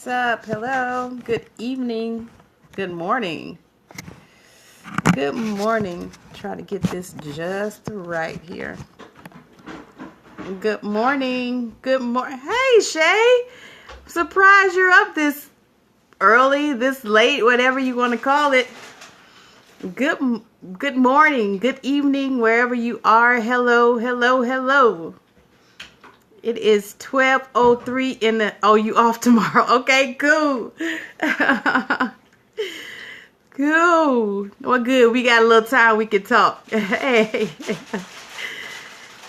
What's up? Hello. Good evening. Good morning. Good morning. Try to get this just right here. Good morning. Good morning. Hey, Shay. Surprised you're up this early, this late, whatever you want to call it. Good morning. Good evening, wherever you are. Hello, hello, hello. It is 12:03 in the... Oh, you off tomorrow. Okay, cool. Cool. Well, good. We got a little time we can talk. Hey.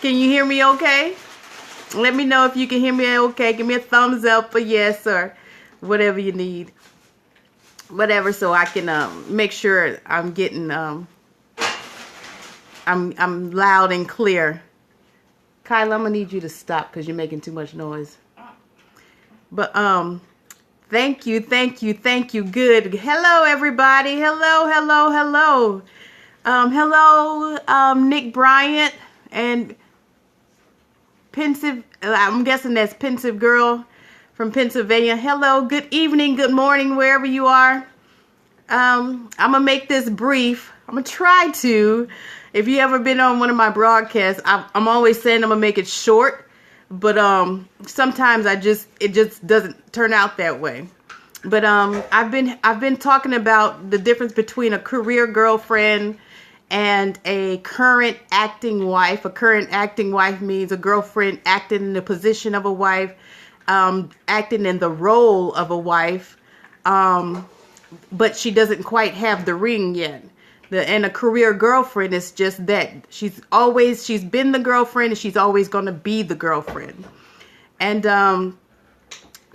Can you hear me okay? Let me know if you can hear me okay. Give me a thumbs up or yes or whatever you need. Whatever, so I can make sure I'm getting... I'm loud and clear. Kyla, I'm gonna need you to stop because you're making too much noise. But thank you. Good. Hello, everybody. Hello. Hello, Nick Bryant and Pensive. I'm guessing that's Pensive Girl from Pennsylvania. Hello. Good evening. Good morning, wherever you are. I'm gonna make this brief. I'm gonna try to. If you ever been on one of my broadcasts, I'm always saying I'm gonna make it short, but sometimes it just doesn't turn out that way. But I've been talking about the difference between a career girlfriend and a current acting wife. A current acting wife means a girlfriend acting in the position of a wife, acting in the role of a wife, but she doesn't quite have the ring yet. And a career girlfriend is just that. She's been the girlfriend and she's always going to be the girlfriend. And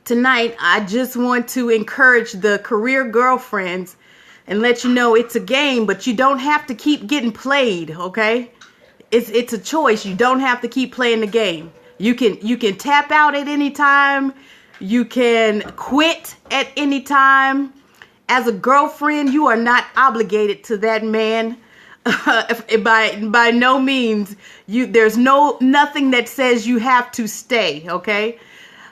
tonight, I just want to encourage the career girlfriends and let you know it's a game, but you don't have to keep getting played, okay? It's a choice. You don't have to keep playing the game. You can tap out at any time. You can quit at any time. As a girlfriend, you are not obligated to that man. By no means. There's nothing that says you have to stay. Okay,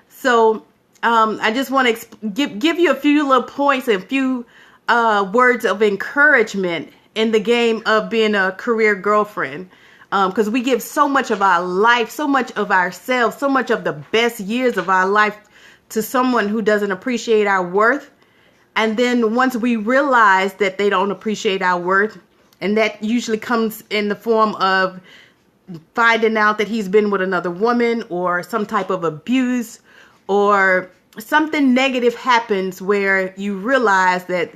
so I just want to give you a few little points and a few words of encouragement in the game of being a career girlfriend, because we give so much of our life, so much of ourselves, so much of the best years of our life to someone who doesn't appreciate our worth. And then once we realize that they don't appreciate our worth, and that usually comes in the form of finding out that he's been with another woman or some type of abuse or something negative happens where you realize that,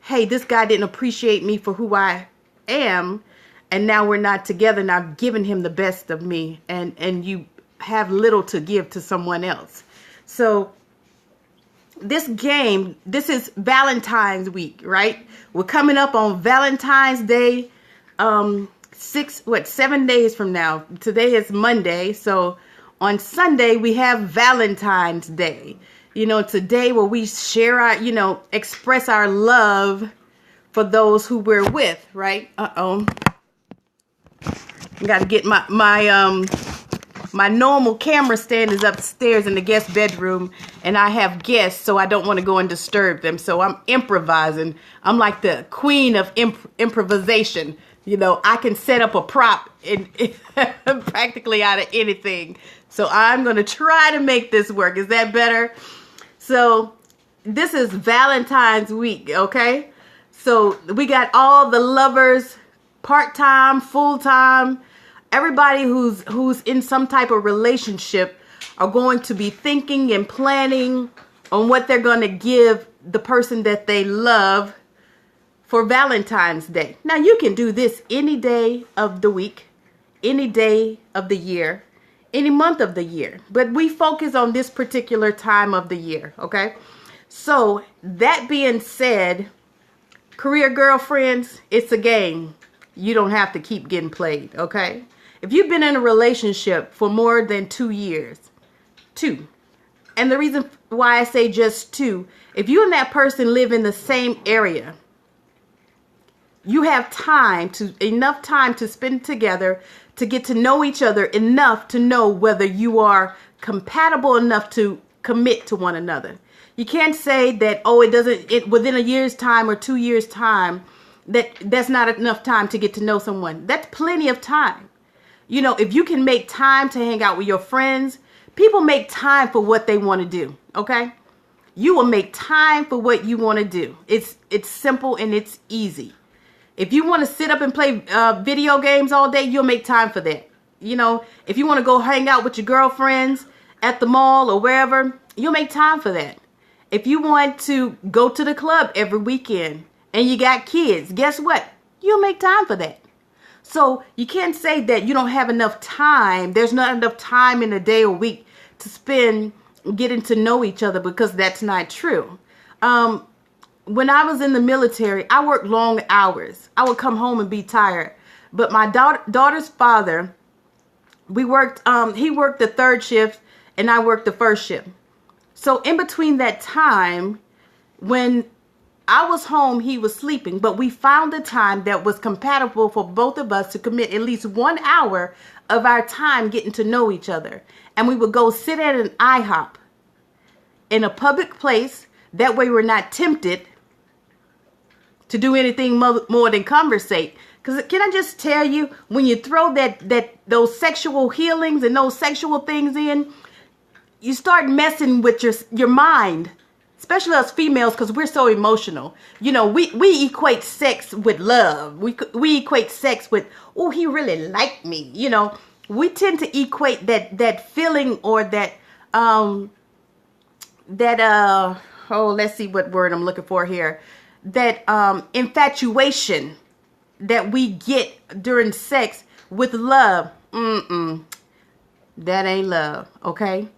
hey, this guy didn't appreciate me for who I am. And now we're not together and I've given him the best of me, and you have little to give to someone else. So this is Valentine's week, right? We're coming up on Valentine's Day, 7 days from now. Today is Monday, so on Sunday we have Valentine's Day. Today where we share our, express our love for those who we're with, right? I got to get my normal camera stand is upstairs in the guest bedroom, and I have guests, so I don't want to go and disturb them. So I'm improvising. I'm like the queen of improvisation. I can set up a prop in practically out of anything. So I'm going to try to make this work. Is that better? So this is Valentine's week, okay? So we got all the lovers, part-time, full-time. Everybody who's in some type of relationship are going to be thinking and planning on what they're going to give the person that they love for Valentine's Day. Now, you can do this any day of the week, any day of the year, any month of the year. But we focus on this particular time of the year, okay? So, that being said, career girlfriends, it's a game. You don't have to keep getting played, okay? If you've been in a relationship for more than 2 years, and the reason why I say just 2, if you and that person live in the same area, you have enough time to spend together to get to know each other enough to know whether you are compatible enough to commit to one another. You can't say that, oh, it within a year's time or 2 years time, that's not enough time to get to know someone. That's plenty of time. You know, if you can make time to hang out with your friends, people make time for what they want to do. Okay. You will make time for what you want to do. It's simple and it's easy. If you want to sit up and play video games all day, you'll make time for that. You know, if you want to go hang out with your girlfriends at the mall or wherever, you'll make time for that. If you want to go to the club every weekend and you got kids, guess what? You'll make time for that. So you can't say that you don't have enough time. There's not enough time in a day or week to spend getting to know each other, because that's not true. When I was in the military, I worked long hours. I would come home and be tired. But my daughter's father, he worked the third shift and I worked the first shift. So in between that time, when I was home, he was sleeping, but we found a time that was compatible for both of us to commit at least 1 hour of our time getting to know each other. And we would go sit at an IHOP in a public place. That way we're not tempted to do anything more than conversate. Because can I just tell you, when you throw those sexual healings and those sexual things in, you start messing with your mind. Especially us females, because we're so emotional. You know, we equate sex with love. We equate sex with, oh, he really liked me. You know, we tend to equate that feeling or let's see what word I'm looking for here. That infatuation that we get during sex with love. That ain't love, okay?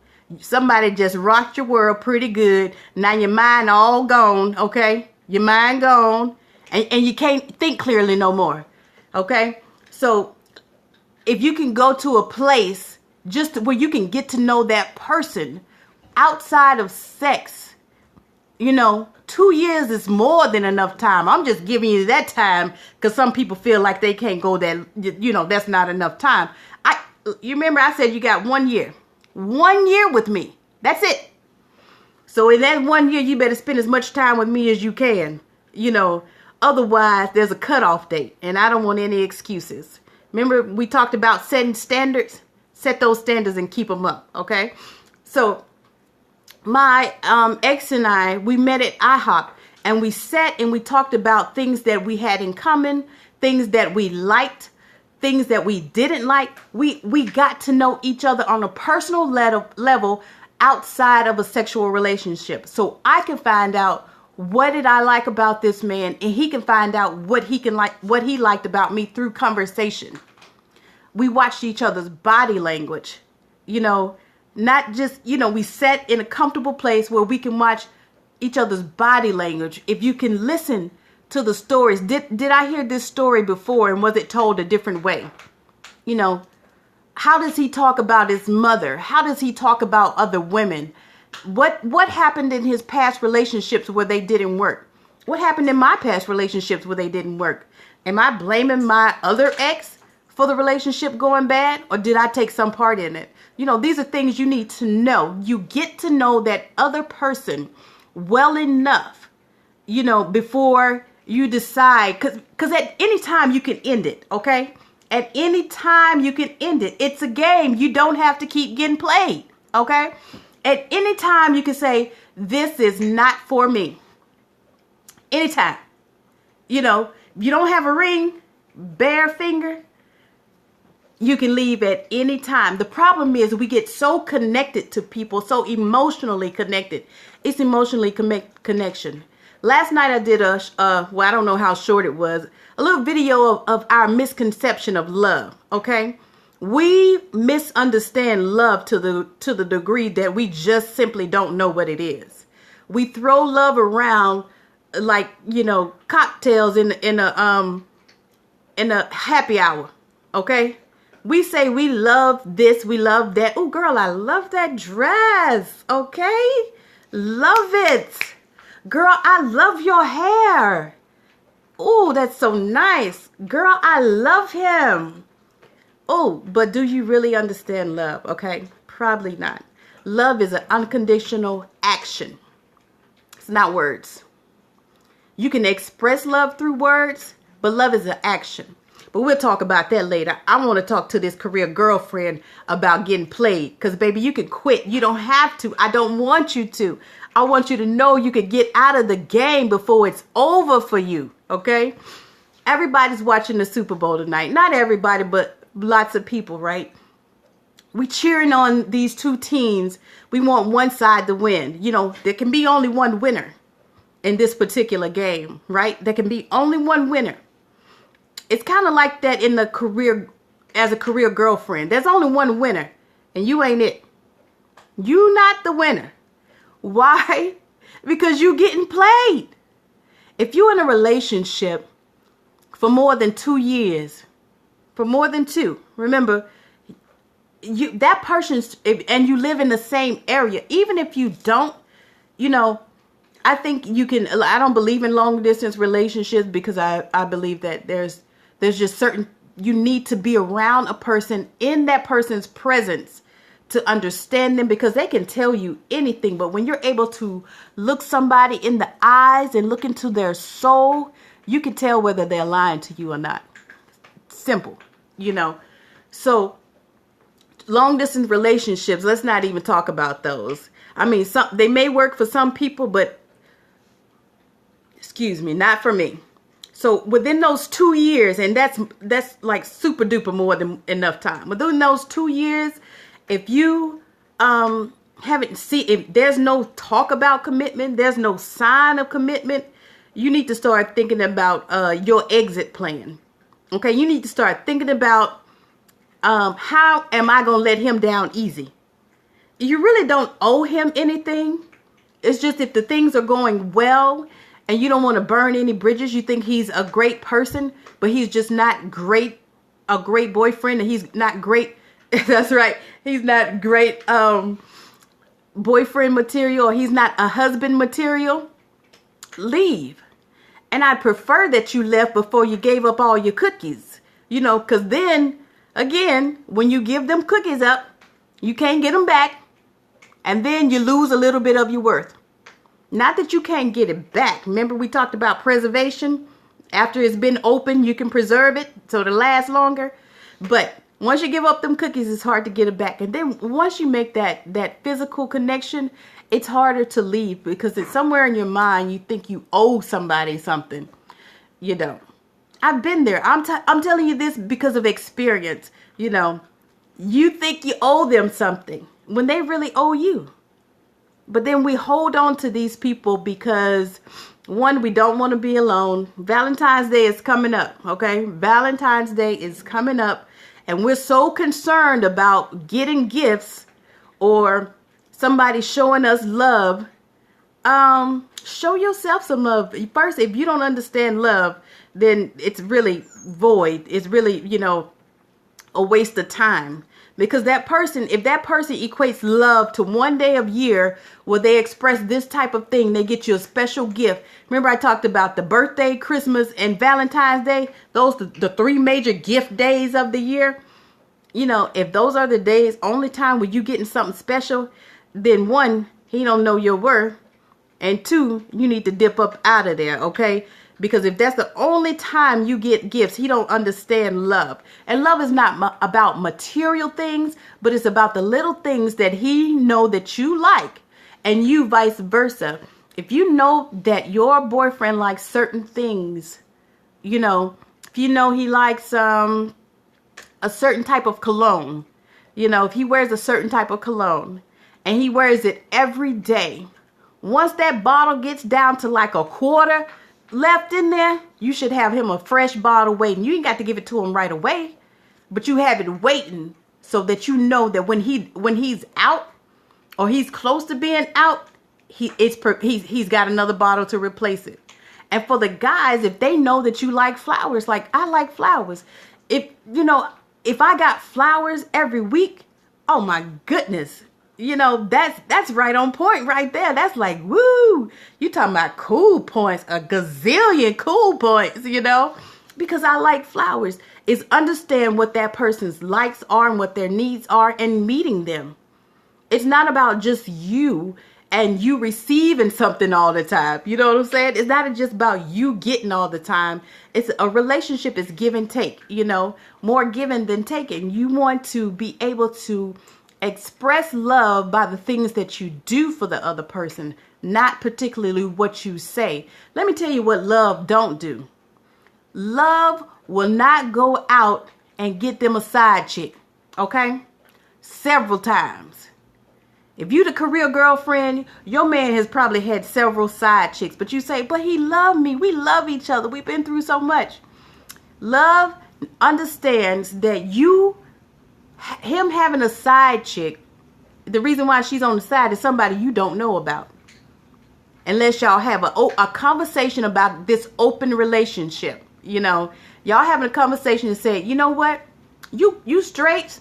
Somebody just rocked your world pretty good. Now your mind all gone, okay? Your mind gone. And you can't think clearly no more, okay? So if you can go to a place just where you can get to know that person outside of sex, you know, 2 years is more than enough time. I'm just giving you that time because some people feel like they can't go that, you know, that's not enough time. You remember I said you got 1 year. 1 year with me. That's it. So in that 1 year, you better spend as much time with me as you can. You know, otherwise there's a cutoff date and I don't want any excuses. Remember we talked about setting standards? Set those standards and keep them up, okay? So my ex and I, we met at IHOP and we sat and we talked about things that we had in common, things that we liked, things that we didn't like. We got to know each other on a personal level outside of a sexual relationship. So I can find out what did I like about this man, and he can find out what he liked about me through conversation. We watched each other's body language, you know, not just, you know, we sat in a comfortable place where we can watch each other's body language. If you can listen to the stories. Did I hear this story before, and was it told a different way? You know, how does he talk about his mother? How does he talk about other women? What happened in his past relationships where they didn't work? What happened in my past relationships where they didn't work? Am I blaming my other ex for the relationship going bad, or did I take some part in it? You know, these are things you need to know. You get to know that other person well enough, you know, before you decide, because at any time you can end it, okay? At any time you can end it. It's a game. You don't have to keep getting played, okay? At any time you can say, this is not for me. Anytime. You know, you don't have a ring, bare finger, you can leave at any time. The problem is we get so connected to people, so emotionally connected. It's emotionally connection. Last night I did I don't know how short it was, a little video of our misconception of love, okay? We misunderstand love to the degree that we just simply don't know what it is. We throw love around like, you know, cocktails in a happy hour, okay? We say we love this, we love that. Oh, girl, I love that dress, okay? Love it. Girl, I love your hair. Oh, that's so nice. Girl, I love him. Oh, but do you really understand love? Okay, probably not. Love is an unconditional action. acts, not words. You can express love through words, but love is an action. But we'll talk about that later. I want to talk to this career girlfriend about getting played. Because, baby, you can quit. You don't have to. I don't want you to. I want you to know you could get out of the game before it's over for you. Okay? Everybody's watching the Super Bowl tonight. Not everybody, but lots of people, right? We cheering on these two teams. We want one side to win. You know, there can be only one winner in this particular game, right? There can be only one winner. It's kind of like that in the career, as a career girlfriend. There's only one winner, and you ain't it. You not the winner. Why? Because you getting played. If you're in a relationship for more than 2 years, for more than 2, remember, that person's, and you live in the same area, even if you don't, you know, I think you can, I don't believe in long distance relationships because I believe that there's just certain, you need to be around a person in that person's presence to understand them, because they can tell you anything. But when you're able to look somebody in the eyes and look into their soul, you can tell whether they're lying to you or not. Simple, you know. So long distance relationships, let's not even talk about those. I mean, they may work for some people, but excuse me, not for me. So within those 2 years, and that's like super duper more than enough time. Within those 2 years, if you if there's no talk about commitment, there's no sign of commitment, you need to start thinking about your exit plan. Okay, you need to start thinking about how am I gonna let him down easy? You really don't owe him anything. It's just if the things are going well and you don't want to burn any bridges, you think he's a great person, but he's just not a great boyfriend, and he's not great. That's right. He's not great boyfriend material, or he's not a husband material. Leave. And I'd prefer that you left before you gave up all your cookies, you know, because then again, when you give them cookies up, you can't get them back. And then you lose a little bit of your worth. Not that you can't get it back. Remember, we talked about preservation. After it's been opened, you can preserve it so it'll last longer. But once you give up them cookies, it's hard to get it back. And then once you make that physical connection, it's harder to leave, because it's somewhere in your mind you think you owe somebody something. You don't. I've been there. I'm telling you this because of experience. You know, you think you owe them something when they really owe you. But then we hold on to these people because, one, we don't want to be alone. Valentine's Day is coming up, okay? Valentine's Day is coming up, and we're so concerned about getting gifts or somebody showing us love. Show yourself some love. First, if you don't understand love, then it's really void. It's really, you know, a waste of time. Because that person, if that person equates love to one day of year where they express this type of thing, they get you a special gift. Remember I talked about the birthday, Christmas, and Valentine's Day? Those the 3 major gift days of the year. You know, if those are the days, only time where you getting something special, then 1, he don't know your worth. And 2, you need to dip up out of there, okay? Because if that's the only time you get gifts, he don't understand love. And love is not about material things, but it's about the little things that he know that you like, and you vice versa. If you know that your boyfriend likes certain things, you know, if you know he likes a certain type of cologne, you know, if he wears a certain type of cologne and he wears it every day, once that bottle gets down to like a quarter left in there, you should have him a fresh bottle waiting. You ain't got to give it to him right away, but you have it waiting so that you know that when he's out or he's close to being out, he's got another bottle to replace it. And for the guys, if they know that you like flowers, like I like flowers, if I got flowers every week, oh my goodness. You know, that's right on point right there. That's like, woo, you talking about cool points, a gazillion cool points, you know, because I like flowers. Is understand what that person's likes are and what their needs are and meeting them. It's not about just you and you receiving something all the time. You know what I'm saying? It's not just about you getting all the time. It's a relationship is give and take, more given than taken. You want to be able to express love by the things that you do for the other person, not particularly what you say. Let me tell you what love don't do. Love will not go out and get them a side chick, okay? Several times. If you the career girlfriend, your man has probably had several side chicks, but you say, but he loved me. We love each other. We've been through so much. Love understands that him having a side chick, the reason why she's on the side is somebody you don't know about. Unless y'all have a conversation about this open relationship. Y'all having a conversation and say, you know what? You straight?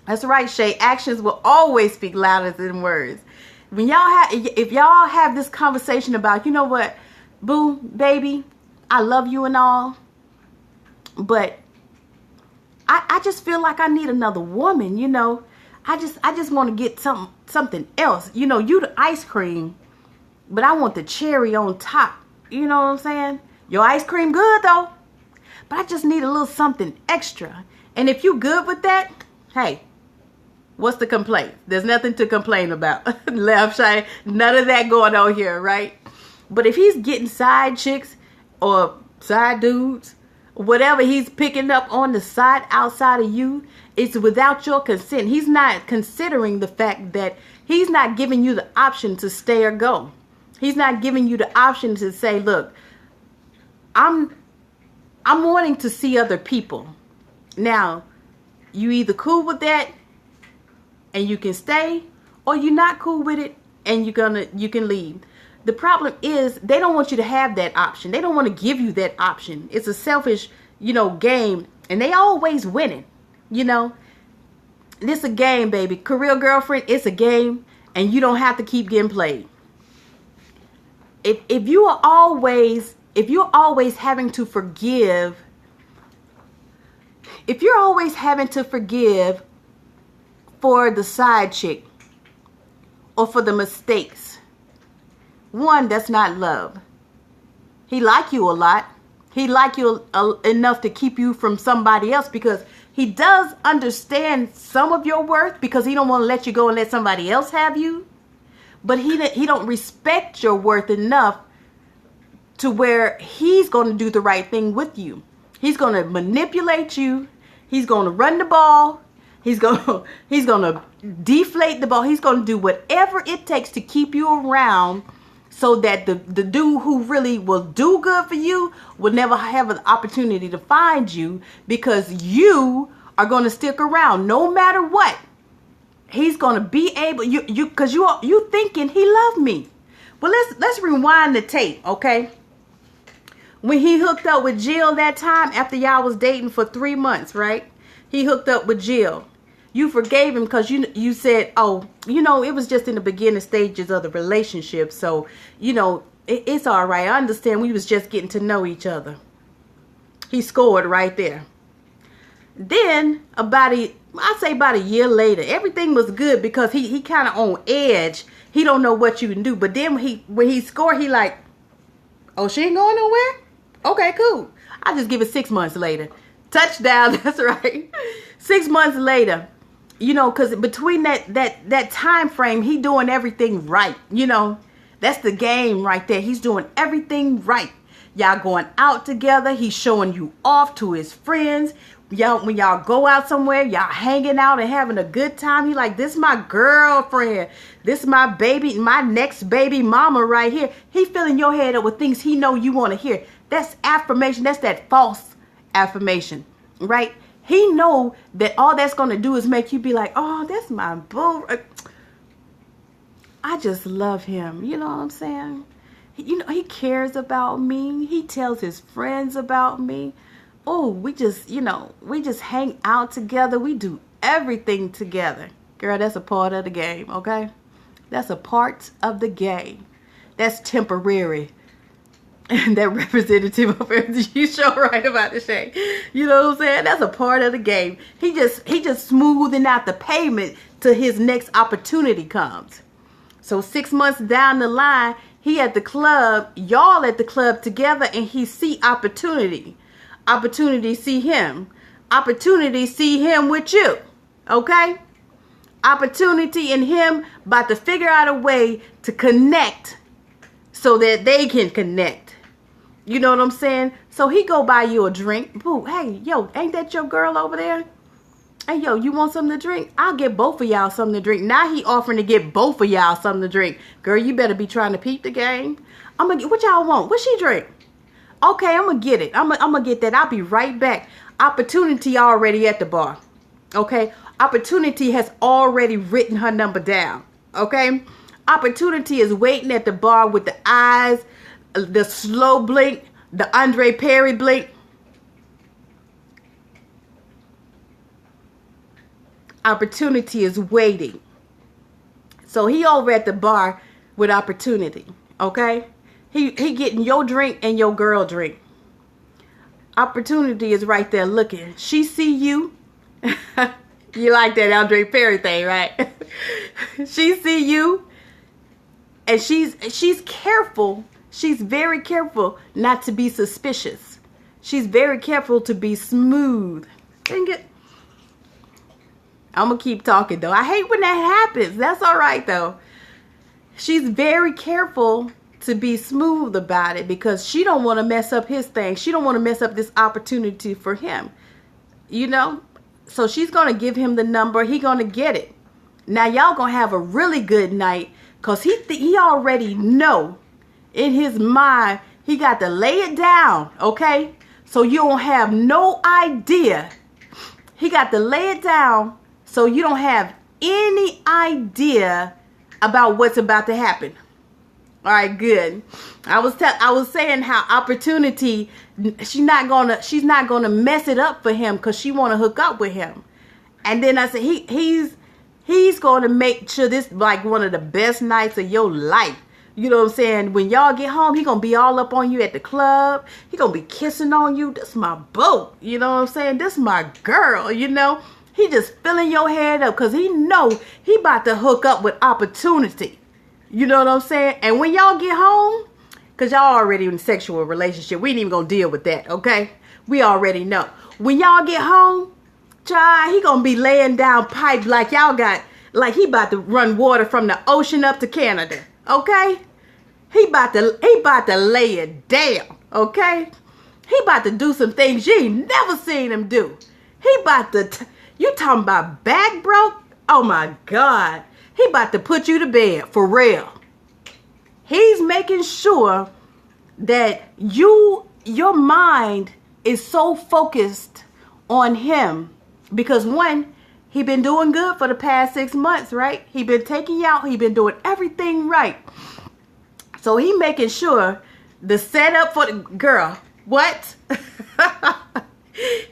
That's right, Shay. Actions will always speak louder than words. If y'all have this conversation about, you know what, boo, baby, I love you and all, but I just feel like I need another woman. I just want to get something else. You the ice cream, but I want the cherry on top. You know what I'm saying? Your ice cream good though, but I just need a little something extra. And if you good with that, hey. What's the complaint? There's nothing to complain about. Left side, none of that going on here, right? But if he's getting side chicks or side dudes, whatever he's picking up on the side outside of you, it's without your consent. He's not considering the fact that he's not giving you the option to stay or go. He's not giving you the option to say, look, I'm wanting to see other people. Now, you either cool with that and you can stay, or you're not cool with it and you can leave. The problem is they don't want you to have that option. They don't want to give you that option. It's a selfish, game, and they always winning. This a game, baby. Career girlfriend, it's a game, and you don't have to keep getting played. If you're always having to forgive, for the side chick or for the mistakes, one, that's not love. He like you a lot. He like you enough to keep you from somebody else because he does understand some of your worth because he don't want to let you go and let somebody else have you. But he don't respect your worth enough to where he's going to do the right thing with you. He's going to manipulate you. He's going to run the ball. He's going to deflate the ball. He's going to do whatever it takes to keep you around so that the dude who really will do good for you will never have an opportunity to find you because you are going to stick around no matter what. He's going to be able, because you thinking he loved me. Well, let's rewind the tape, okay? When he hooked up with Jill that time after y'all was dating for 3 months, right? He hooked up with Jill. You forgave him because you said, oh, it was just in the beginning stages of the relationship. So, it's all right. I understand we was just getting to know each other. He scored right there. Then about a year later, everything was good because he kind of on edge. He don't know what you can do. But then when he scored, he like, oh, she ain't going nowhere? Okay, cool. I'll just give it 6 months later. Touchdown, that's right. 6 months later, because between that time frame, he doing everything right. That's the game right there. He's doing everything right. Y'all going out together. He's showing you off to his friends. When y'all go out somewhere, y'all hanging out and having a good time. He like, this is my girlfriend. This is my baby, my next baby mama right here. He filling your head up with things he know you want to hear. That's affirmation. That's that false affirmation, right? He know that all that's going to do is make you be like, oh, that's my boo. I just love him. You know what I'm saying? He cares about me. He tells his friends about me. Oh, we just hang out together. We do everything together. Girl, that's a part of the game, okay? That's a part of the game. That's temporary. And that representative of it, you show right about the shade. You know what I'm saying? That's a part of the game. He just smoothing out the pavement till his next opportunity comes. So 6 months down the line, he at the club, y'all at the club together, and he see opportunity. Opportunity see him. Opportunity see him with you. Okay? Opportunity and him about to figure out a way to connect so that they can connect. You know what I'm saying? So he go buy you a drink. Boo, hey, yo, ain't that your girl over there? Hey, yo, you want something to drink? I'll get both of y'all something to drink. Now he offering to get both of y'all something to drink. Girl, you better be trying to peep the game. What y'all want? What she drink? Okay, I'm going to get it. I'm going to get that. I'll be right back. Opportunity already at the bar. Okay? Opportunity has already written her number down. Okay? Opportunity is waiting at the bar with the eyes, the slow blink, the Andre Perry blink. Opportunity is waiting. So he over at the bar with opportunity. Okay? He getting your drink and your girl drink. Opportunity is right there looking. She see you. You like that Andre Perry thing, right? She see you. And she's careful. She's very careful not to be suspicious. She's very careful to be smooth. Dang it. I'm going to keep talking, though. I hate when that happens. That's all right, though. She's very careful to be smooth about it because she don't want to mess up his thing. She don't want to mess up this opportunity for him. You know? So she's going to give him the number. He going to get it. Now, y'all going to have a really good night because he already know in his mind he got to lay it down, okay? So you don't have no idea. He got to lay it down so you don't have any idea about what's about to happen. All right, good. I was saying how opportunity, she's not gonna mess it up for him because she want to hook up with him. And then I said he's gonna make sure this like one of the best nights of your life. You know what I'm saying? When y'all get home, he gonna be all up on you at the club. He gonna be kissing on you. This my boo. You know what I'm saying? This my girl. You know. He just filling your head up because he know he about to hook up with opportunity. You know what I'm saying? And when y'all get home, because y'all already in a sexual relationship, we ain't even going to deal with that, okay? We already know. When y'all get home, child, he going to be laying down pipe like y'all got, like he about to run water from the ocean up to Canada, okay? He about to lay it down, okay? He about to do some things you ain't never seen him do. He about to... You talking about back broke? Oh my God. He about to put you to bed for real. He's making sure that your mind is so focused on him. Because one, he been doing good for the past 6 months, right? He been taking you out. He been doing everything right. So he making sure the setup for the girl. What?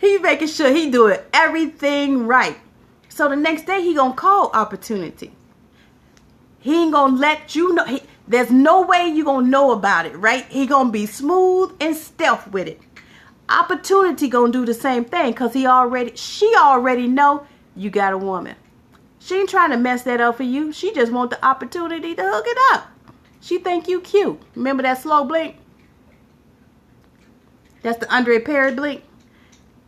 He making sure he doing everything right. So the next day he gonna call opportunity. He ain't gonna let you know. There's no way you gonna know about it, right? He gonna be smooth and stealth with it. Opportunity gonna do the same thing because she already know you got a woman. She ain't trying to mess that up for you. She just want the opportunity to hook it up. She think you cute. Remember that slow blink? That's the Andre Perry blink.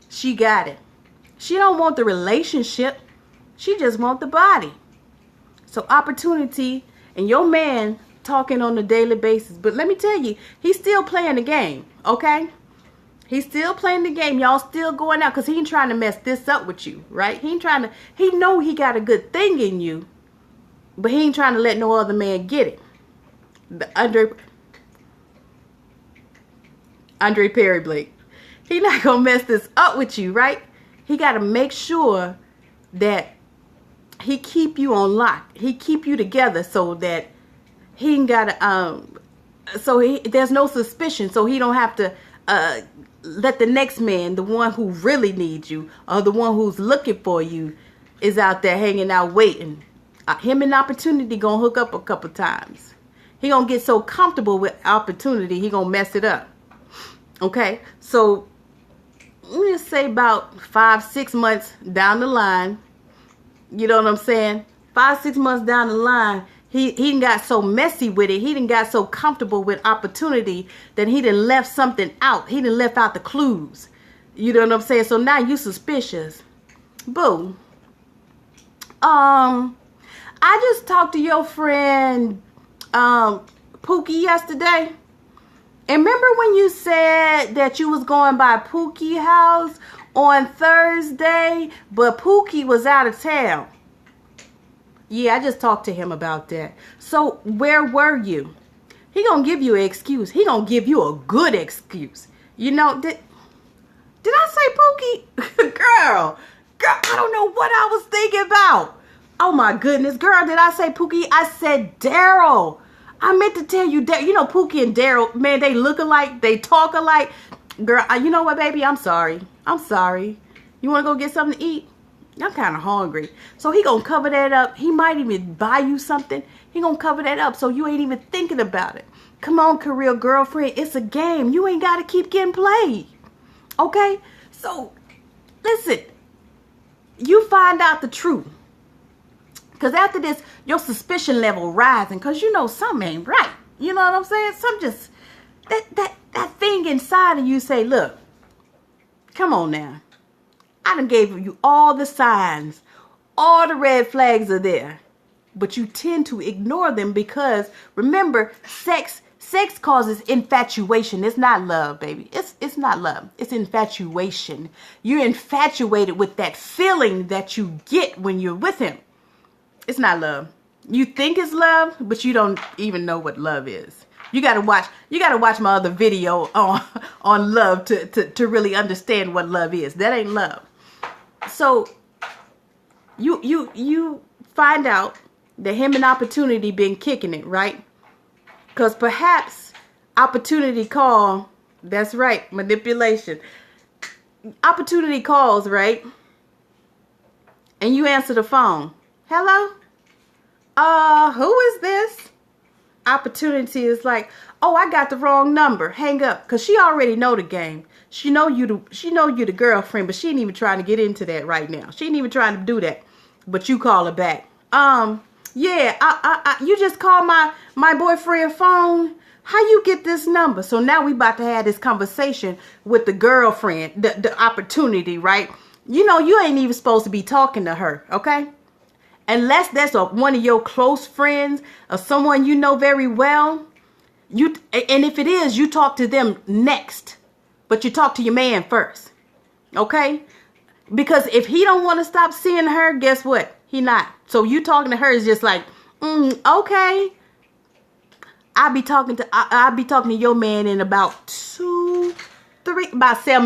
She got it. She don't want the relationship. She just want the body. So opportunity and your man talking on a daily basis. But let me tell you, he's still playing the game, okay? He's still playing the game. Y'all still going out because he ain't trying to mess this up with you, right? He know he got a good thing in you, but he ain't trying to let no other man get it. The Andre Perry Blake. He not going to mess this up with you, right? He got to make sure that he keep you on lock. He keep you together so that he ain't got to, there's no suspicion. So he don't have to let the next man, the one who really needs you or the one who's looking for you, is out there hanging out waiting. Him and opportunity going to hook up a couple times. He going to get so comfortable with opportunity, he going to mess it up. Okay, so let me just say about 5-6 months down the line, you know what I'm saying? 5-6 months down the line, He done got so messy with it. He done got so comfortable with opportunity that he done left something out. He done left out the clues. You know what I'm saying? So now you suspicious. Boo. I just talked to your friend Pookie yesterday. And remember when you said that you was going by Pookie's house on Thursday, but Pookie was out of town? Yeah, I just talked to him about that. So where were you? He gonna give you an excuse. He gonna give you a good excuse. You know, did I say Pookie? Girl, I don't know what I was thinking about. Oh my goodness, girl, did I say Pookie? I said Daryl. I meant to tell you that, you know, Pookie and Daryl, man, they look alike, they talk alike. Girl, you know what, baby? I'm sorry. You want to go get something to eat? I'm kind of hungry. So he going to cover that up. He might even buy you something. He going to cover that up so you ain't even thinking about it. Come on, career girlfriend. It's a game. You ain't got to keep getting played. Okay? So, listen. You find out the truth. Because after this, your suspicion level rising. Because you know something ain't right. You know what I'm saying? Some just, that thing inside of you say, look, come on now. I done gave you all the signs. All the red flags are there. But you tend to ignore them because, remember, sex causes infatuation. It's not love, baby. It's not love. It's infatuation. You're infatuated with that feeling that you get when you're with him. It's not love. You think it's love, but you don't even know what love is. You gotta watch my other video on love to really understand what love is. That ain't love. So you find out that him and Opportunity been kicking it, right? Because perhaps Opportunity call, that's right, manipulation. Opportunity calls, right? And you answer the phone. Hello? Who is this? Opportunity is like, oh, I got the wrong number. Hang up. Because she already know the game. She know you the girlfriend, but she ain't even trying to get into that right now. She ain't even trying to do that. But you call her back. Yeah, you just called my boyfriend phone. How you get this number? So now we about to have this conversation with the girlfriend, the Opportunity, right? You know, you ain't even supposed to be talking to her, okay? Unless that's one of your close friends or someone you know very well. And if it is, you talk to them next. But you talk to your man first. Okay? Because if he don't want to stop seeing her, guess what? He not. So you talking to her is just like, okay. I'll be talking to your man in about 7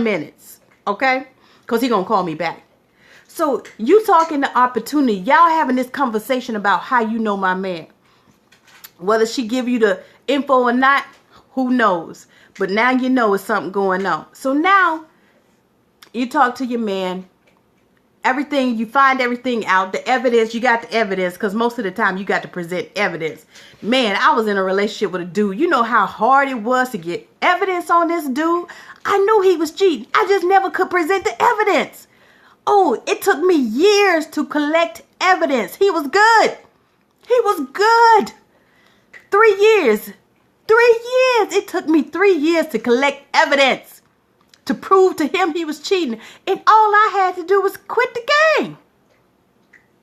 minutes. Okay? Because he gonna call me back. So you talking to Opportunity. Y'all having this conversation about how you know my man. Whether she give you the info or not, who knows? But now you know it's something going on. So now you talk to your man. Everything, you find everything out. The evidence, you got the evidence. Because most of the time you got to present evidence. Man, I was in a relationship with a dude. You know how hard it was to get evidence on this dude? I knew he was cheating. I just never could present the evidence. Oh, it took me years to collect evidence. He was good. He was good. 3 years. 3 years. It took me 3 years to collect evidence to prove to him he was cheating. And all I had to do was quit the game.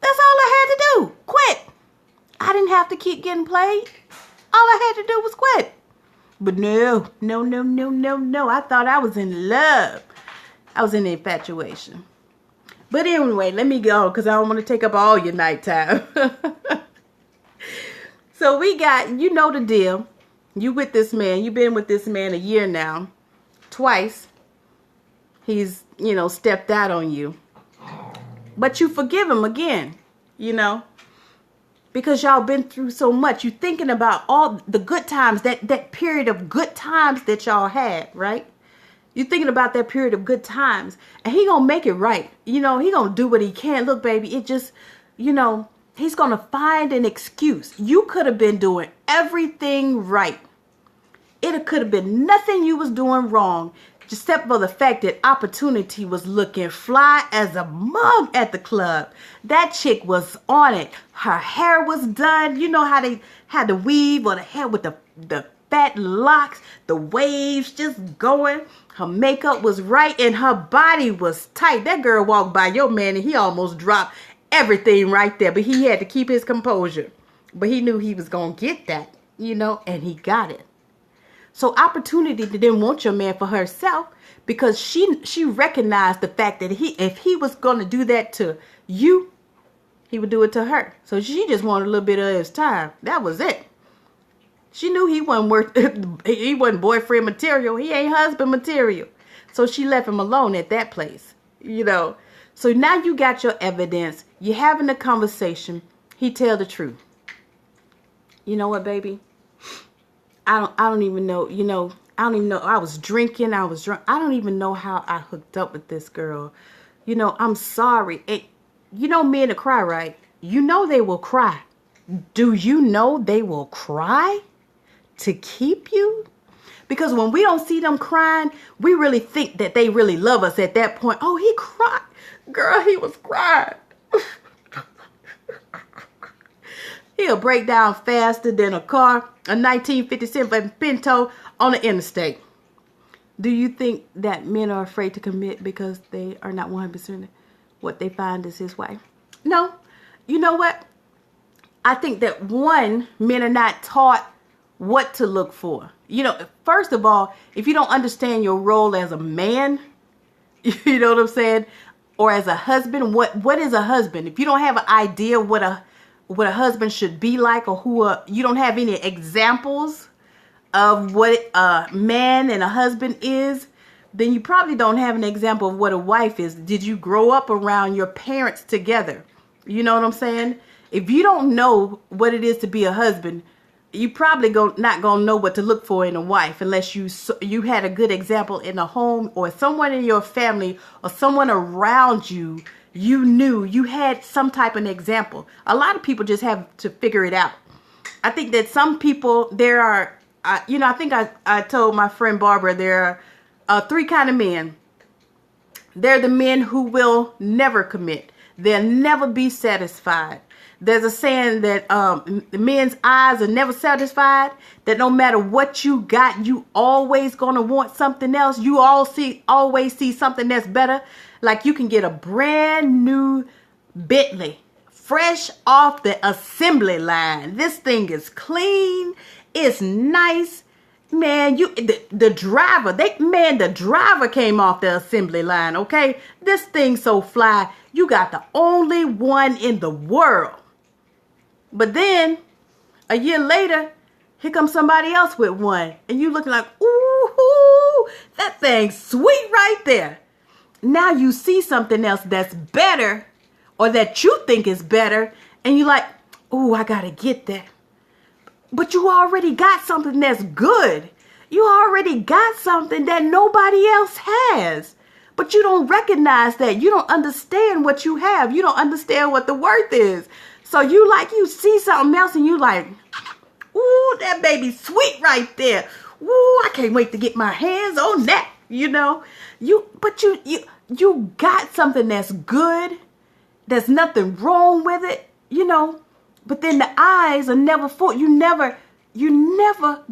That's all I had to do. Quit. I didn't have to keep getting played. All I had to do was quit. But no. I thought I was in love. I was in infatuation. But anyway, let me go because I don't want to take up all your nighttime. So we got, you know the deal. You with this man. You've been with this man a year now. Twice. He's, stepped out on you. But you forgive him again, because y'all been through so much. You thinking about all the good times, that period of good times that y'all had, right? You thinking about that period of good times. And he gonna make it right. He gonna do what he can. Look, baby, it just, he's gonna find an excuse. You could have been doing everything right. It could have been nothing you was doing wrong. except for the fact that Opportunity was looking fly as a mug at the club. That chick was on it. Her hair was done. You know how they had the weave or the hair with the fat locks, the waves just going. Her makeup was right and her body was tight. That girl walked by your man and he almost dropped everything right there. But he had to keep his composure. But he knew he was going to get that, and he got it. So Opportunity didn't want your man for herself because she recognized the fact that if he was going to do that to you, he would do it to her. So she just wanted a little bit of his time. That was it. She knew he wasn't boyfriend material. He ain't husband material. So she left him alone at that place, So now you got your evidence. You're having a conversation. He tell the truth. You know what, baby? I don't even know, I don't even know. I was drinking. I was drunk. I don't even know how I hooked up with this girl. I'm sorry. Men to cry, right? They will cry. Do you know they will cry to keep you? Because when we don't see them crying, we really think that they really love us at that point. Oh, he cried. Girl, he was crying. He'll break down faster than a 1957 Pinto on the interstate. Do you think that men are afraid to commit because they are not 100% what they find is his wife? No. You know what? I think that men are not taught what to look for. First of all, if you don't understand your role as a man, you know what I'm saying? Or as a husband, what is a husband? If you don't have an idea what a husband should be like, or you don't have any examples of what a man and a husband is, then you probably don't have an example of what a wife is. Did you grow up around your parents together? You know what I'm saying? If you don't know what it is to be a husband, you probably not gonna know what to look for in a wife unless you had a good example in a home or someone in your family or someone around you. You knew you had some type of example. A lot of people just have to figure it out. I think that some people, there are, I think I told my friend Barbara, there are 3 kind of men. They're the men who will never commit. They'll never be satisfied. There's a saying that men's eyes are never satisfied, that no matter what you got, you always going to want something else. You always see something that's better. Like you can get a brand new Bentley, fresh off the assembly line. This thing is clean. It's nice. Man, the driver came off the assembly line, okay? This thing so fly. You got the only one in the world. But then, a year later, here comes somebody else with one. And you looking like, ooh, that thing's sweet right there. Now you see something else that's better, or that you think is better, and you're like, ooh, I gotta get that. But you already got something that's good. You already got something that nobody else has. But you don't recognize that. You don't understand what you have. You don't understand what the worth is. So you see something else and you like, ooh, that baby's sweet right there. Ooh, I can't wait to get my hands on that. You got something that's good. There's nothing wrong with it, But then the eyes are never full. You're never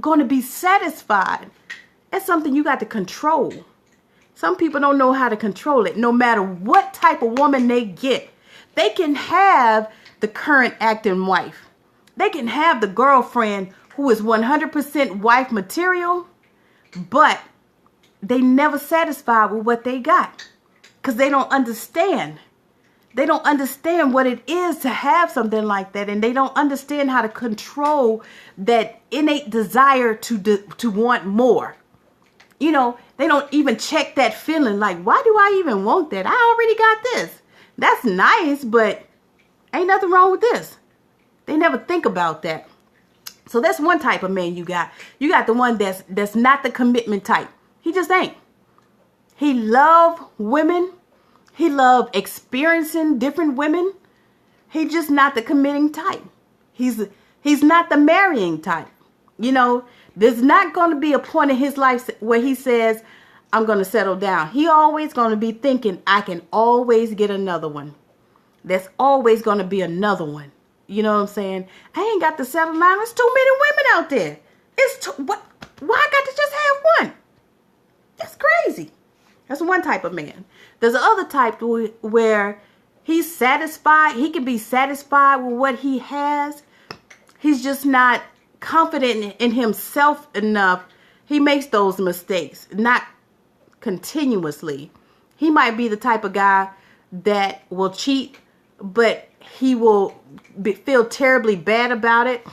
going to be satisfied. That's something you got to control. Some people don't know how to control it. No matter what type of woman they get, they can have the current acting wife. They can have the girlfriend who is 100% wife material, but they never satisfied with what they got because they don't understand. They don't understand what it is to have something like that, and they don't understand how to control that innate desire to want more. They don't even check that feeling like, why do I even want that? I already got this. That's nice, but ain't nothing wrong with this. They never think about that. So that's one type of man you got. You got the one that's not the commitment type. He just ain't. He love women. He love experiencing different women. He's just not the committing type. He's not the marrying type. There's not going to be a point in his life where he says, I'm going to settle down. He always going to be thinking, I can always get another one. There's always going to be another one. You know what I'm saying? I ain't got to settle down. There's too many women out there. Why I got to just have one? That's crazy. That's one type of man. There's another type where he's satisfied. He can be satisfied with what he has. He's just not confident in himself enough. He makes those mistakes, not continuously. He might be the type of guy that will cheat, but he will feel terribly bad about it.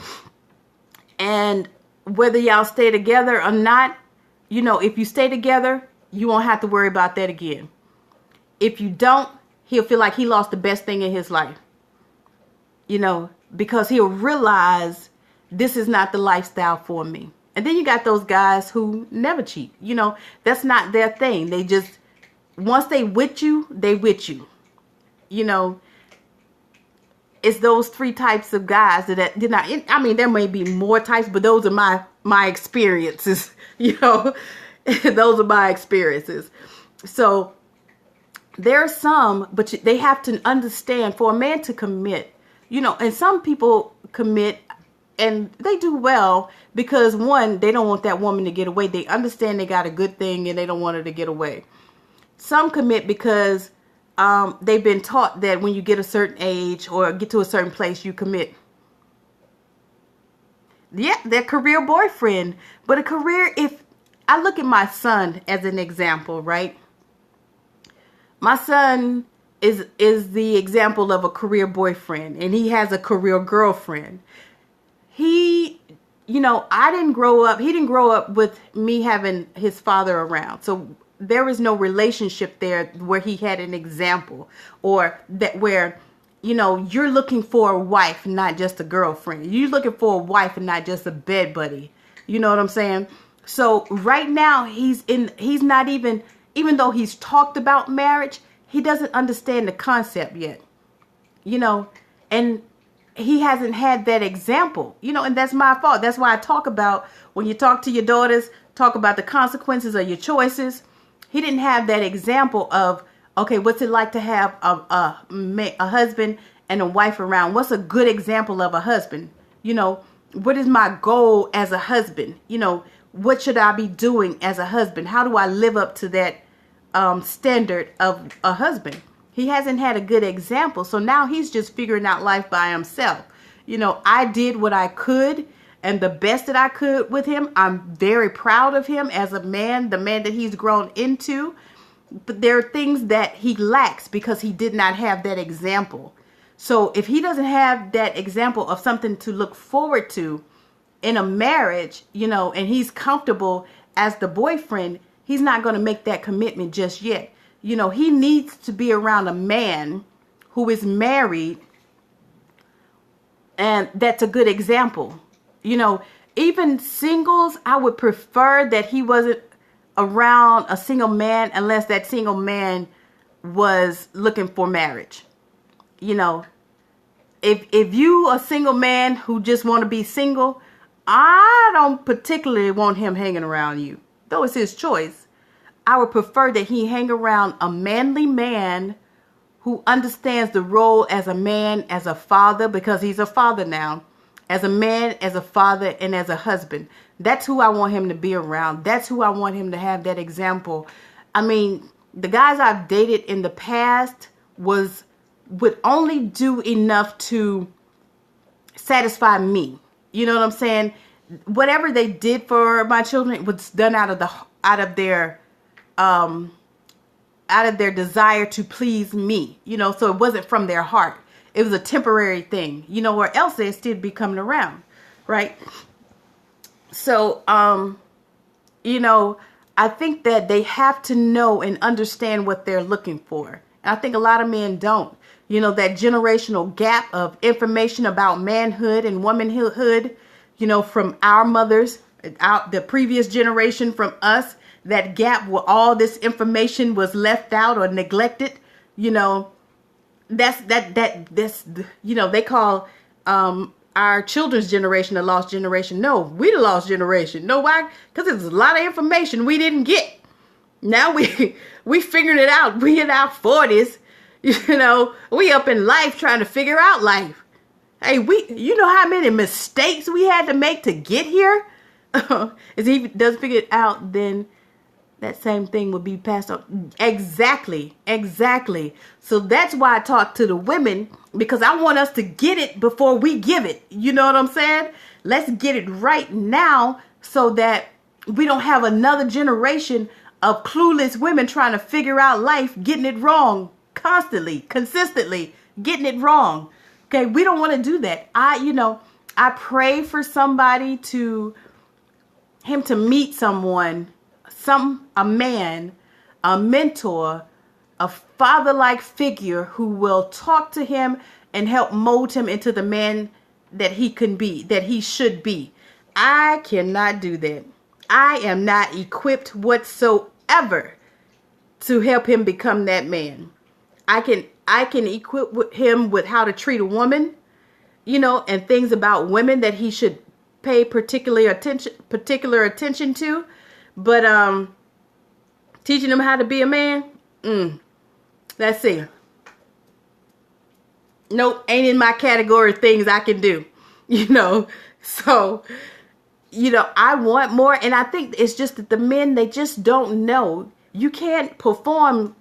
And whether y'all stay together or not, you know, if you stay together, you won't have to worry about that again. If you don't, he'll feel like he lost the best thing in his life. You know, because he'll realize this is not the lifestyle for me. And then you got those guys who never cheat. You know, that's not their thing. They just, once they with you, they with you. You know, it's those three types of guys that did not, I mean, there may be more types, but those are my experiences. You know, those are my experiences. So there are some, but they have to understand for a man to commit, you know, and some people commit and they do well because, one, they don't want that woman to get away. They understand they got a good thing and they don't want her to get away. Some commit because they've been taught that when you get a certain age or get to a certain place, you commit. Yeah, their career boyfriend. But a career, if I look at my son as an example, right? My son is the example of a career boyfriend, and he has a career girlfriend. He, you know, he didn't grow up with me having his father around. So there is no relationship there where he had an example, or that where, you know, you're looking for a wife, not just a girlfriend. You're looking for a wife and not just a bed buddy. You know what I'm saying? So right now he's not even though he's talked about marriage, he doesn't understand the concept yet, you know, and he hasn't had that example, you know, and that's my fault. That's why I talk about, when you talk to your daughters, talk about the consequences of your choices. He didn't have that example of, okay, what's it like to have a husband and a wife around? What's a good example of a husband? You know, what is my goal as a husband? You know, what should I be doing as a husband? How do I live up to that standard of a husband? He hasn't had a good example. So now he's just figuring out life by himself. You know, I did what I could and the best that I could with him. I'm very proud of him as a man, the man that he's grown into. But there are things that he lacks because he did not have that example. So if he doesn't have that example of something to look forward to in a marriage, you know, and he's comfortable as the boyfriend, he's not going to make that commitment just yet. You know, he needs to be around a man who is married, and that's a good example. You know, even singles, I would prefer that he wasn't around a single man unless that single man was looking for marriage. You know, if you a single man who just want to be single, I don't particularly want him hanging around you, though it's his choice. I would prefer that he hang around a manly man who understands the role as a man, as a father, because he's a father now, as a man, as a father, and as a husband. That's who I want him to be around. That's who I want him to have that example. I mean, the guys I've dated in the past would only do enough to satisfy me. You know what I'm saying? Whatever they did for my children was done out of their desire to please me. You know, so it wasn't from their heart. It was a temporary thing, you know, or else they'd still be coming around, right? So, you know, I think that they have to know and understand what they're looking for. And I think a lot of men don't. You know, that generational gap of information about manhood and womanhood, you know, from our mothers, the previous generation from us, that gap where all this information was left out or neglected, you know, you know, they call our children's generation the lost generation. No, we the lost generation. No, why? Because there's a lot of information we didn't get. Now we figured it out. We in our 40s, we up in life trying to figure out life. Hey, you know how many mistakes we had to make to get here? If he does figure it out, then that same thing would be passed on. Exactly. So that's why I talk to the women, because I want us to get it before we give it. You know what I'm saying? Let's get it right now so that we don't have another generation of clueless women trying to figure out life, getting it wrong constantly, consistently, getting it wrong. Okay, we don't want to do that. I pray for somebody to meet someone, a man, a mentor, a father-like figure who will talk to him and help mold him into the man that he can be, that he should be. I cannot do that. I am not equipped whatsoever to help him become that man. I can equip him with how to treat a woman, and things about women that he should pay particular attention to. But teaching him how to be a man, let's see. Nope, ain't in my category of things I can do. So I want more, and I think it's just that the men, they just don't know. You can't perform,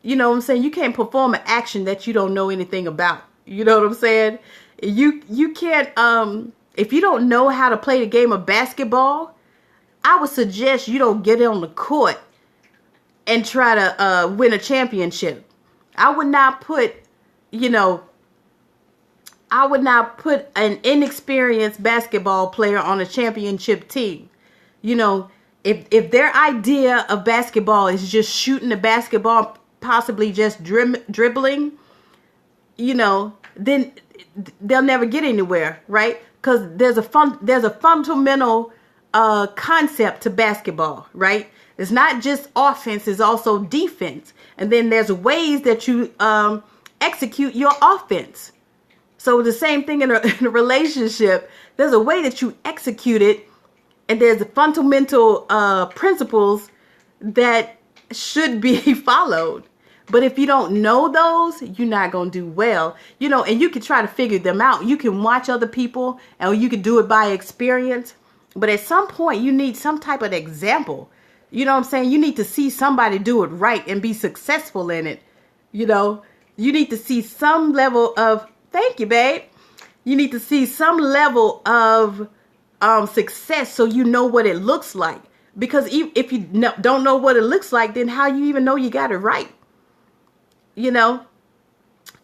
you can't perform an action that you don't know anything about. You know what I'm saying? You can't, if you don't know how to play the game of basketball, I would suggest you don't get on the court and try to win a championship. I would not put an inexperienced basketball player on a championship team. If their idea of basketball is just shooting the basketball, possibly just dribbling, then they'll never get anywhere, right? Because there's a fundamental concept to basketball, right? It's not just offense, it's also defense. And then there's ways that you execute your offense. So the same thing in a relationship, there's a way that you execute it, and there's fundamental principles that should be followed. But if you don't know those, you're not going to do well. And you can try to figure them out. You can watch other people, and you can do it by experience. But at some point, you need some type of example. You know what I'm saying? You need to see somebody do it right and be successful in it. You need to see some level of, thank you, babe. You need to see some level of success so you know what it looks like. Because if you don't know what it looks like, then how you even know you got it right?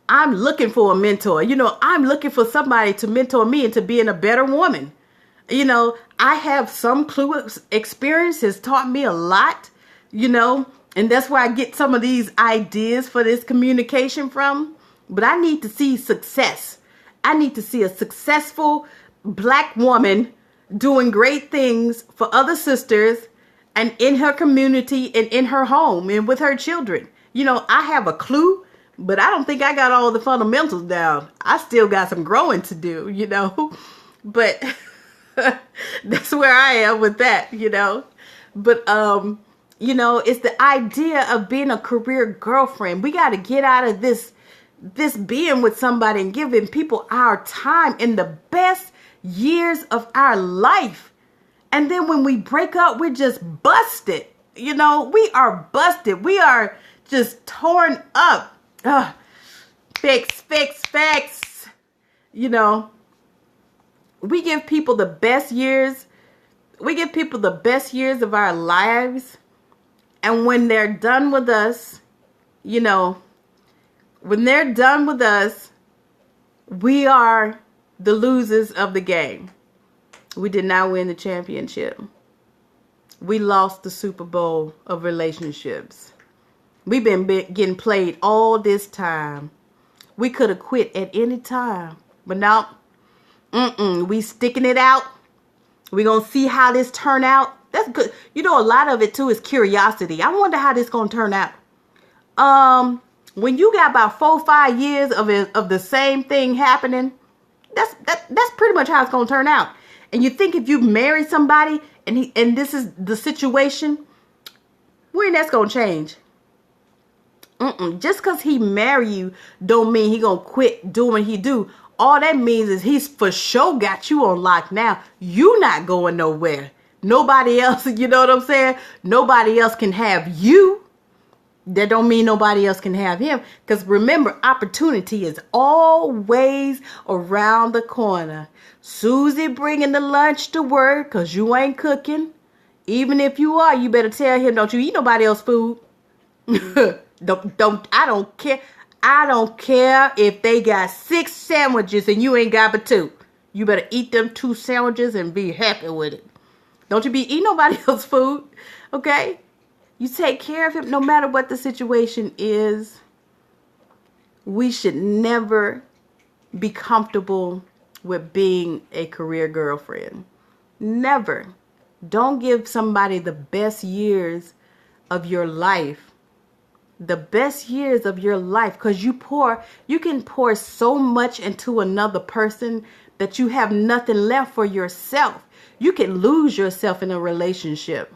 I'm looking for a mentor. I'm looking for somebody to mentor me into being a better woman. I have some experience has taught me a lot, and that's where I get some of these ideas for this communication from. But I need to see success. I need to see a successful Black woman doing great things for other sisters and in her community and in her home and with her children. I have a clue, but I don't think I got all the fundamentals down. I still got some growing to do, but that's where I am with that, But, it's the idea of being a career girlfriend. We got to get out of this being with somebody and giving people our time in the best years of our life. And then when we break up, we're just busted. We are busted. We are just torn up. Fix. We give people the best years. We give people the best years of our lives. And when they're done with us, we are the losers of the game. We did not win the championship. We lost the Super Bowl of relationships. We've been getting played all this time. We could have quit at any time. But no, we sticking it out. We're going to see how this turn out. That's good. A lot of it too is curiosity. I wonder how this going to turn out. When you got about 4 or 5 years of the same thing happening, that's pretty much how it's going to turn out. And you think if you marry somebody and this is the situation, when that's gonna change. Just because he marry you don't mean he gonna quit doing what he do. All that means is he's for sure got you on lock now. You not going nowhere. Nobody else, you know what I'm saying? Nobody else can have you. That don't mean nobody else can have him. Because remember, opportunity is always around the corner. Susie bringing the lunch to work because you ain't cooking. Even if you are, you better tell him, don't you eat nobody else's food. I don't care. I don't care if they got 6 sandwiches and you ain't got but 2. You better eat them 2 sandwiches and be happy with it. Don't you be eating nobody else's food. Okay? You take care of him no matter what the situation is. We should never be comfortable with being a career girlfriend. Never. Don't give somebody the best years of your life. The best years of your life, because you can pour so much into another person that you have nothing left for yourself. You can lose yourself in a relationship.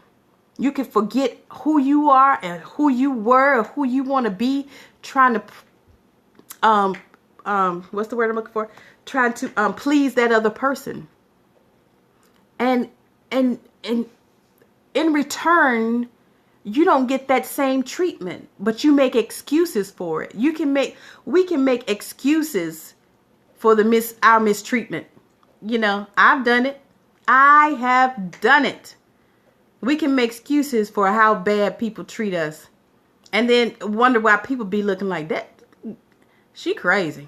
You can forget who you are and who you were or who you want to be, trying to what's the word I'm looking for? Trying to please that other person. And in return, you don't get that same treatment, but you make excuses for it. We can make excuses for our mistreatment. You know, I've done it. I have done it. We can make excuses for how bad people treat us, and then wonder why people be looking like that. She crazy.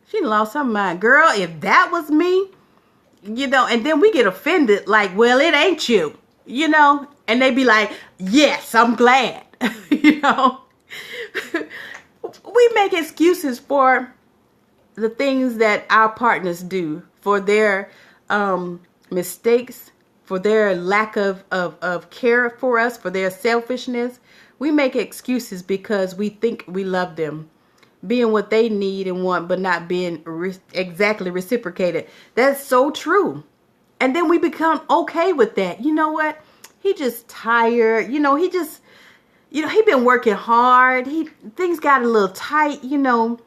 She lost her mind. Girl, if that was me, you know, and then we get offended like, well, it ain't you, you know, and they be like, yes, I'm glad, you know. We make excuses for the things that our partners do, for their mistakes, for their lack of care for us, for their selfishness. We make excuses because we think we love them, being what they need and want, but not being exactly reciprocated. That's so true. And then we become okay with that. You know what? He just tired. You know, he been working hard. Things got a little tight, you know,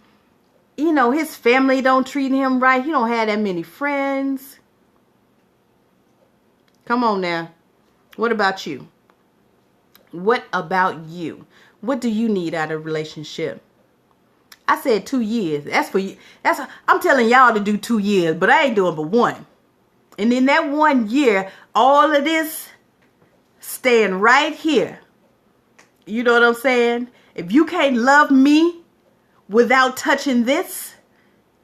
his family don't treat him right. He don't have that many friends. Come on now. What about you? What about you? What do you need out of a relationship? I said 2 years. That's for you. I'm telling y'all to do 2 years, but I ain't doing but 1. And in that 1 year, all of this staying right here. You know what I'm saying? If you can't love me without touching this,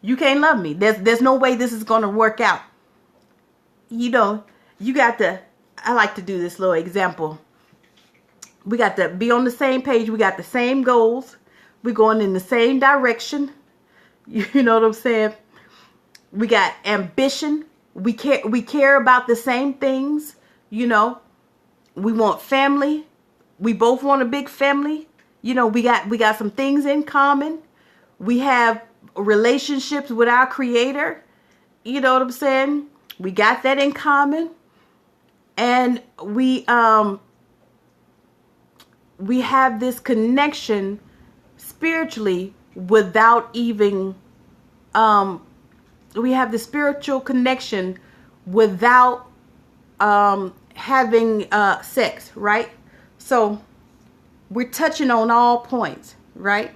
you can't love me. There's no way this is going to work out. You know, I like to do this little example. We got to be on the same page. We got the same goals. We're going in the same direction. You know what I'm saying? We got ambition. We care about the same things. You know, we want family. We both want a big family. You know, we got some things in common. We have relationships with our Creator. You know what I'm saying? We got that in common. And we have this connection spiritually without even we have the spiritual connection without having sex, right? So we're touching on all points, right?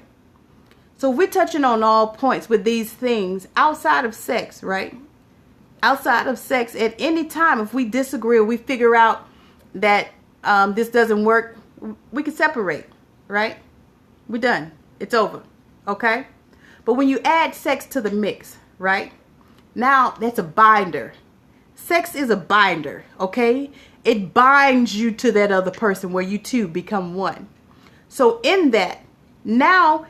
So we're touching on all points with these things outside of sex, right? Outside of sex, at any time, if we disagree or we figure out that this doesn't work, we can separate, right? We're done. It's over, okay? But when you add sex to the mix, right? Now that's a binder. Sex is a binder, okay? It binds you to that other person where you two become one. So in that, now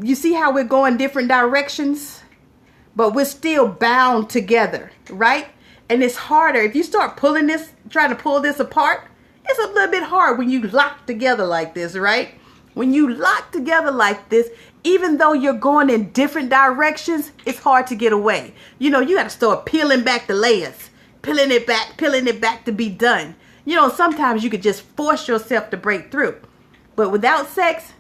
you see how we're going different directions? But we're still bound together, right? And it's harder. If you start trying to pull this apart, it's a little bit hard when you lock together like this, right? When you lock together like this, even though you're going in different directions, it's hard to get away. You know, you got to start peeling back the layers, peeling it back to be done. You know, sometimes you could just force yourself to break through. But without sex,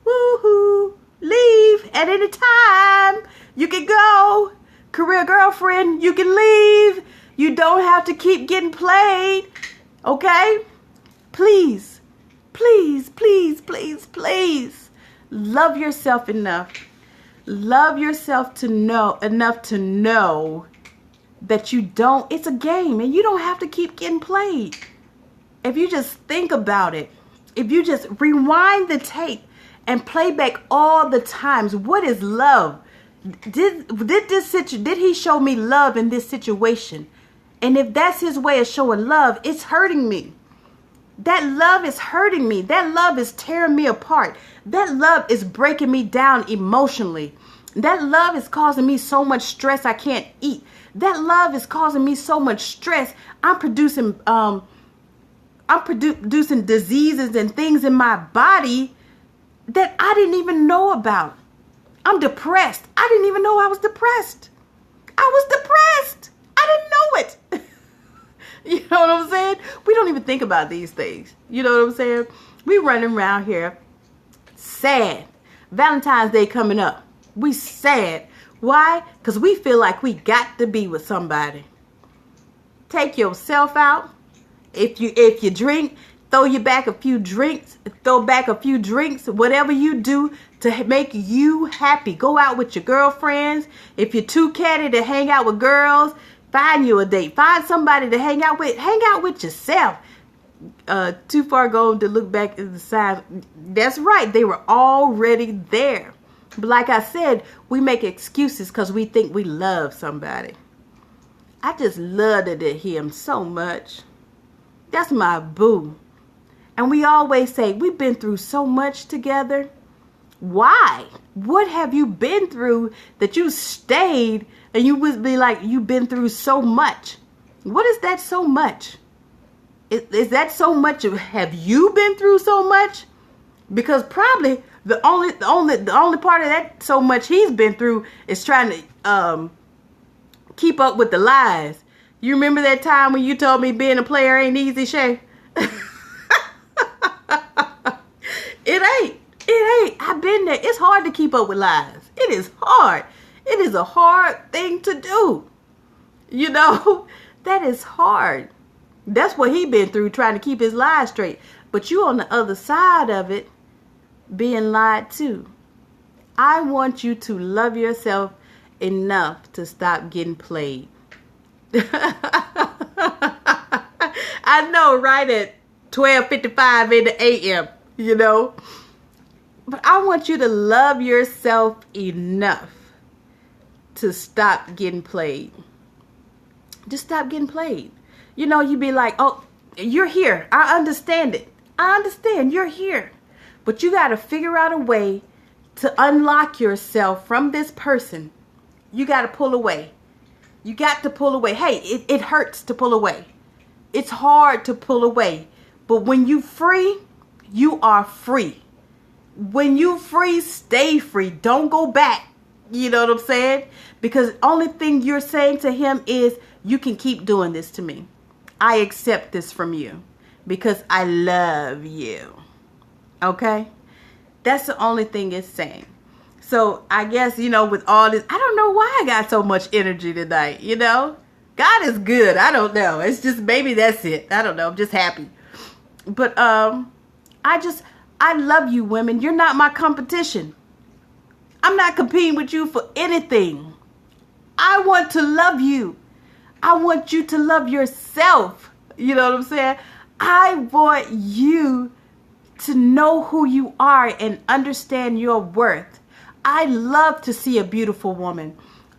woohoo, leave at any time. You can go. Career girlfriend, you can leave. You don't have to keep getting played. Okay? Please, please, please, please, please. Love yourself enough. Love yourself to know enough to know that you don't, it's a game and you don't have to keep getting played. If you just think about it, if you just rewind the tape and play back all the times, what is love? Did he show me love in this situation? And if that's his way of showing love, it's hurting me. That love is hurting me. That love is tearing me apart. That love is breaking me down emotionally. That love is causing me so much stress I can't eat. That love is causing me so much stress. I'm producing diseases and things in my body that I didn't even know about. I'm depressed. I didn't even know I was depressed. I was depressed. I didn't know it. You know what I'm saying? We don't even think about these things. You know what I'm saying? We running around here sad. Valentine's Day coming up. We sad. Why? Because we feel like we got to be with somebody. Take yourself out. If you drink, throw back a few drinks, whatever you do to make you happy. Go out with your girlfriends. If you're too catty to hang out with girls, find you a date. Find somebody to hang out with. Hang out with yourself. Too far gone to look back at the signs. That's right. They were already there. But like I said, we make excuses because we think we love somebody. I just loved him so much. That's my boo. And we always say, we've been through so much together. Why? What have you been through that you stayed and you would be like, you've been through so much? What is that so much? Is that so much? Have you been through so much? Because probably the only part of that so much he's been through is trying to keep up with the lies. You remember that time when you told me being a player ain't easy, Shay? It ain't. I've been there. It's hard to keep up with lies. It is hard. It is a hard thing to do. You know, that is hard. That's what he been through, trying to keep his lies straight. But you on the other side of it, being lied to. I want you to love yourself enough to stop getting played. I know, right at 12:55 in the a.m., you know. But I want you to love yourself enough to stop getting played. Just stop getting played. You know, you be like, oh, you're here. I understand it. I understand you're here. But you got to figure out a way to unlock yourself from this person. You got to pull away. You got to pull away. Hey, it hurts to pull away. It's hard to pull away. But when you free, you are free. When you free, stay free. Don't go back. You know what I'm saying? Because the only thing you're saying to him is, you can keep doing this to me. I accept this from you because I love you. Okay? That's the only thing it's saying. So I guess, you know, with all this, I don't know why I got so much energy tonight, you know? God is good. I don't know. It's just, maybe that's it. I don't know. I'm just happy. But I love you, women. You're not my competition. I'm not competing with you for anything. I want to love you. I want you to love yourself. You know what I'm saying? I want you to know who you are and understand your worth. I love to see a beautiful woman.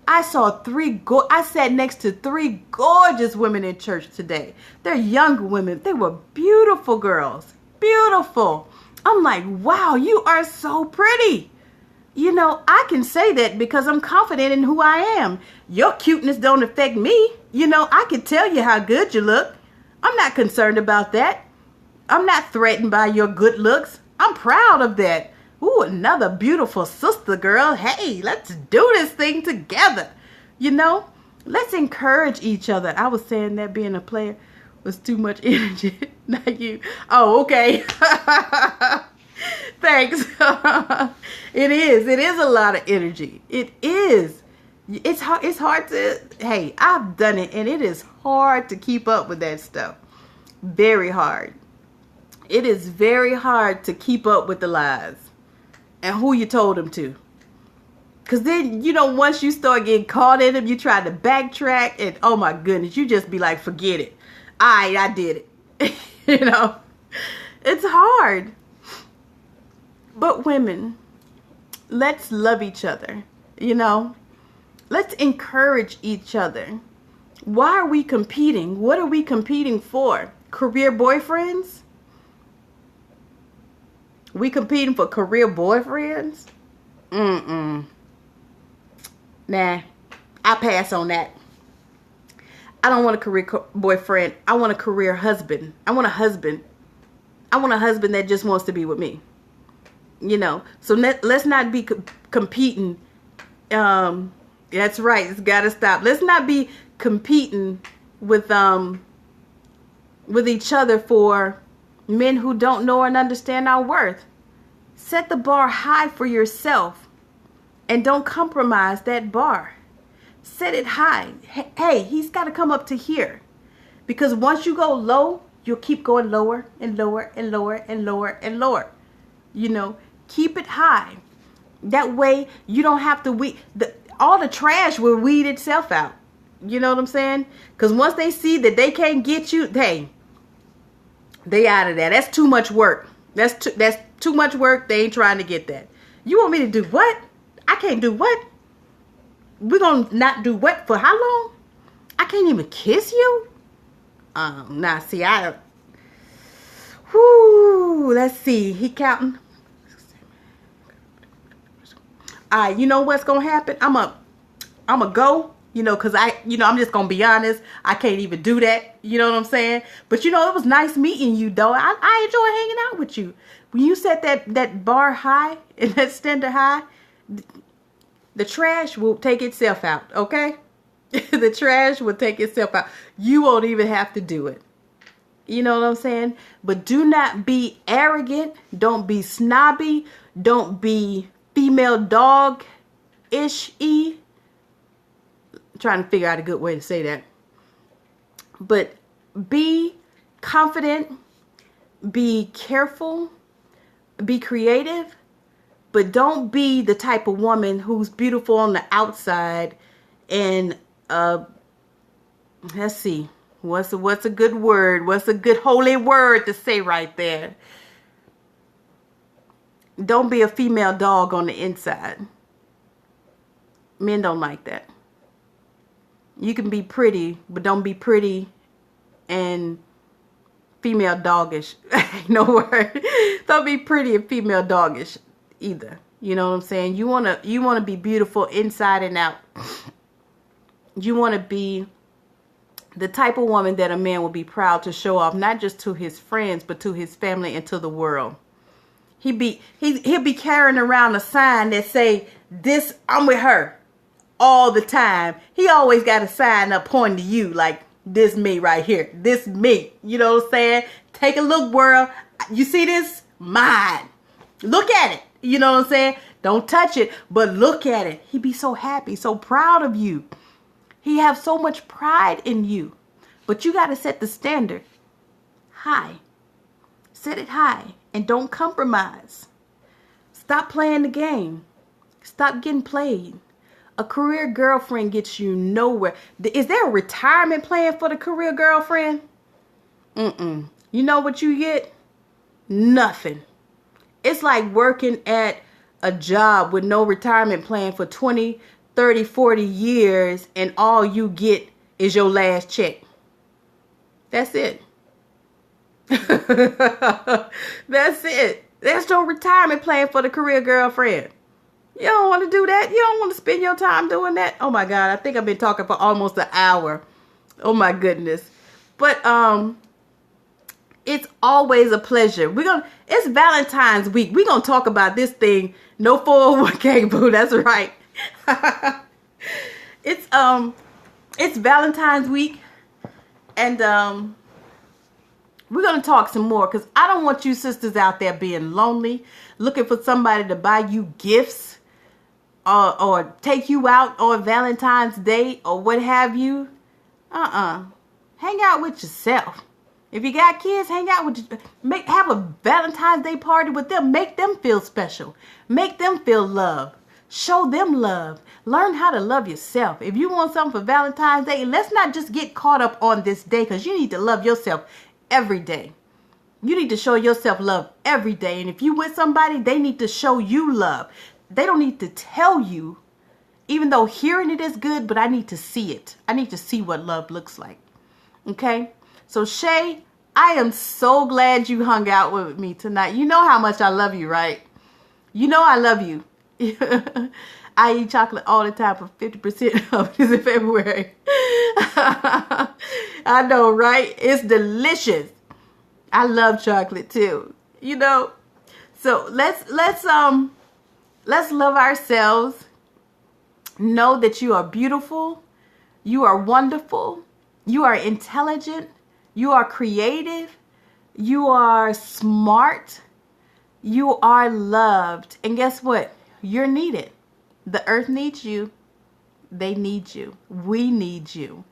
I sat next to 3 gorgeous women in church today. They're young women. They were beautiful girls. Beautiful. I'm like, wow, you are so pretty. You know, I can say that because I'm confident in who I am. Your cuteness don't affect me. You know, I can tell you how good you look. I'm not concerned about that. I'm not threatened by your good looks. I'm proud of that. Ooh, another beautiful sister girl. Hey, let's do this thing together. You know, let's encourage each other. I was saying that being a player. was too much energy. Not you. Oh, okay. Thanks. It is. It is a lot of energy. It is. It's hard. It's hard to. Hey, I've done it, and it is hard to keep up with that stuff. Very hard. It is very hard to keep up with the lies and who you told them to. Because then, once you start getting caught in them, you try to backtrack, and oh my goodness, you just be like, forget it. I did it. It's hard. But women, let's love each other. Let's encourage each other. Why are we competing? What are we competing for? Career boyfriends? We competing for career boyfriends? Nah, I pass on that. I don't want a career boyfriend. I want a career husband. I want a husband. I want a husband that just wants to be with me. So let's not be competing. That's right. It's got to stop. Let's not be competing with each other for men who don't know and understand our worth. Set the bar high for yourself and don't compromise that bar. Set it high. Hey, he's got to come up to here, because once you go low, you'll keep going lower and lower and lower and lower and lower. Keep it high. That way you don't have to all the trash will weed itself out. You know what I'm saying? Because once they see that they can't get you, they out of there. That's too much work. That's too much work. They ain't trying to get that. You want me to do what? I can't do what? We're going to not do what for how long? I can't even kiss you? Let's see. He counting. All right, you know what's going to happen? I'm a go, because I'm just going to be honest. I can't even do that. You know what I'm saying? But, it was nice meeting you, though. I enjoy hanging out with you. When you set that bar high and that standard high, the trash will take itself out, okay? The trash will take itself out. You won't even have to do it. You know what I'm saying? But do not be arrogant. Don't be snobby. Don't be female dog-ish-y. I'm trying to figure out a good way to say that. But be confident. Be careful. Be creative. But don't be the type of woman who's beautiful on the outside and let's see. What's a good word? What's a good holy word to say right there? Don't be a female dog on the inside. Men don't like that. You can be pretty, but don't be pretty and female doggish. No word. Don't be pretty and female doggish either. You know what I'm saying? You wanna be beautiful inside and out. You want to be the type of woman that a man will be proud to show off, not just to his friends, but to his family and to the world. He'll be carrying around a sign that say, "This, I'm with her," all the time. He always got a sign up pointing to you like, "This me right here. This me." You know what I'm saying? Take a look, world. You see this? Mine. Look at it. You know what I'm saying? Don't touch it, but look at it. He'd be so happy, so proud of you. He have so much pride in you. But you got to set the standard high. Set it high and don't compromise. Stop playing the game. Stop getting played. A career girlfriend gets you nowhere. Is there a retirement plan for the career girlfriend? You know what you get? Nothing. It's like working at a job with no retirement plan for 20, 30, 40 years and all you get is your last check. That's it. That's it. There's no retirement plan for the career girlfriend. You don't want to do that. You don't want to spend your time doing that. Oh my God. I think I've been talking for almost an hour. Oh my goodness. But it's always a pleasure. It's Valentine's week. We're going to talk about this thing. No 401k, boo. That's right. It's Valentine's week. And We're going to talk some more because I don't want you sisters out there being lonely, looking for somebody to buy you gifts or take you out on Valentine's Day or what have you. Hang out with yourself. If you got kids, hang out with have a Valentine's Day party with them. Make them feel special. Make them feel loved. Show them love. Learn how to love yourself. If you want something for Valentine's Day, let's not just get caught up on this day, because you need to love yourself every day. You need to show yourself love every day. And if you with somebody, they need to show you love. They don't need to tell you, even though hearing it is good, but I need to see it. I need to see what love looks like. Okay? So Shay, I am so glad you hung out with me tonight. You know how much I love you, right? You know I love you. I eat chocolate all the time for 50% of this in February. I know, right? It's delicious. I love chocolate too. You know? So let's love ourselves. Know that you are beautiful. You are wonderful. You are intelligent. You are creative. You are smart. You are loved. And guess what? You're needed. The earth needs you. They need you. We need you.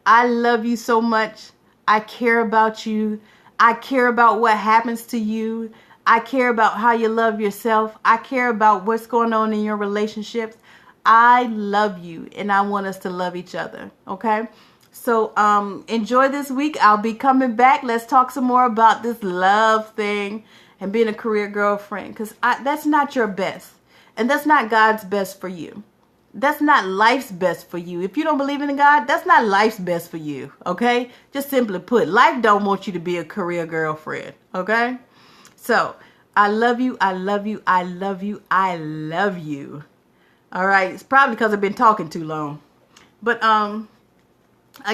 I love you so much. I care about you. I care about what happens to you. I care about how you love yourself. I care about what's going on in your relationships. I love you, and I want us to love each other. Okay? So enjoy this week. I'll be coming back. Let's talk some more about this love thing and being a career girlfriend, because that's not your best. And that's not God's best for you. That's not life's best for you. If you don't believe in God, that's not life's best for you. Okay? Just simply put, life don't want you to be a career girlfriend. Okay? So I love you. I love you. I love you. I love you. All right. It's probably because I've been talking too long. But I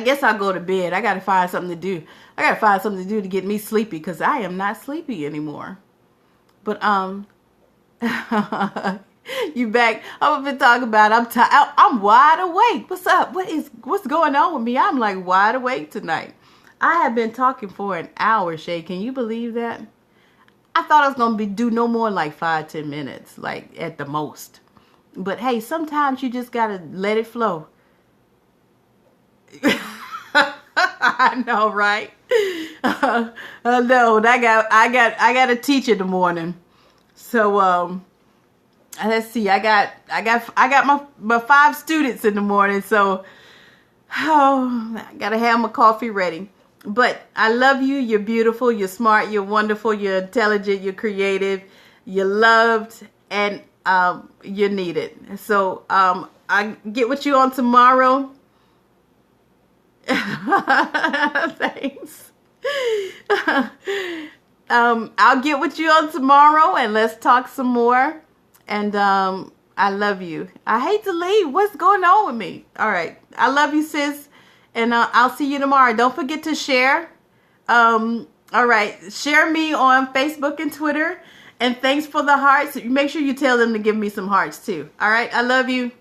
guess I'll go to bed. I got to find something to do. I got to find something to do to get me sleepy, because I am not sleepy anymore. But you back. I'm been talking about I'm wide awake. What's up? What's going on with me? I'm like wide awake tonight. I have been talking for an hour, Shay. Can you believe that? I thought I was gonna do no more like 5-10 minutes, like at the most. But hey, sometimes you just gotta let it flow. I know, right? I know. I got to teach in the morning. So let's see. I got my 5 students in the morning. So I gotta have my coffee ready. But I love you. You're beautiful. You're smart. You're wonderful. You're intelligent. You're creative. You're loved, and you're needed. So I get with you on tomorrow. Thanks. I'll get with you on tomorrow, and let's talk some more. And I love you. I hate to leave. What's going on with me? All right. I love you, sis. And I'll see you tomorrow. Don't forget to share. All right. Share me on Facebook and Twitter. And thanks for the hearts. Make sure you tell them to give me some hearts too. All right. I love you.